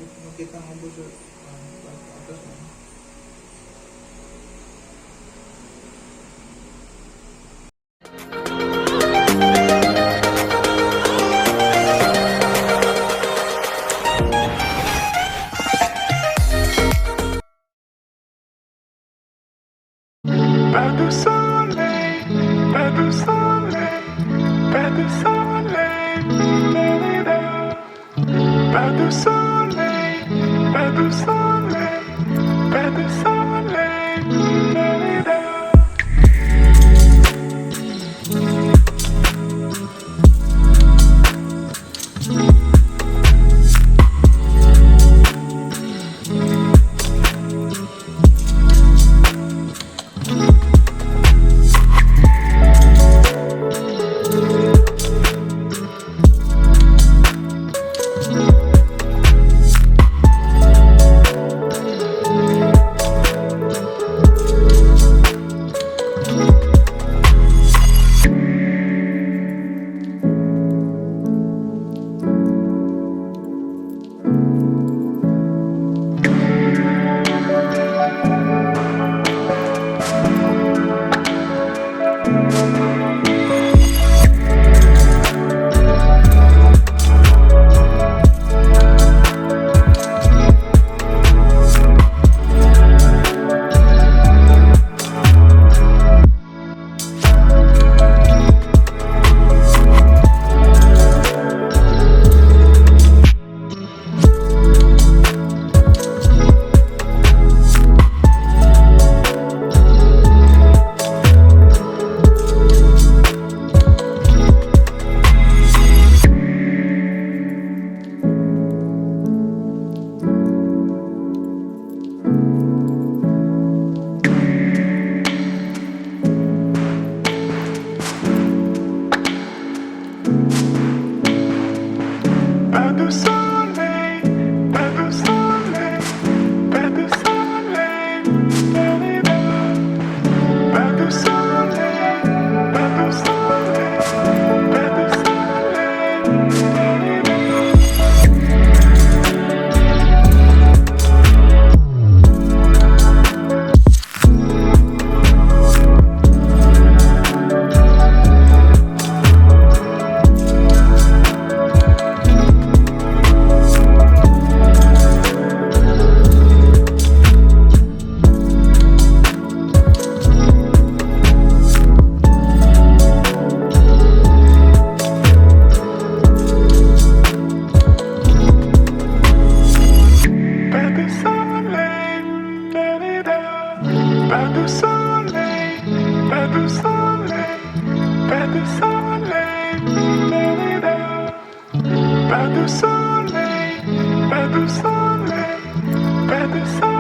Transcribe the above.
Makita mo po sir. Atas mo. Pas de soleil, pas de soleil, pas de soleil, pas de soleil, pas de soleil, pas de soleil. Pas de soleil, pas de soleil, pas de soleil, pas de soleil, pas de soleil, pas de Pas de soleil, pas de soleil, pas de soleil, pas de soleil, pas de soleil, pas de soleil.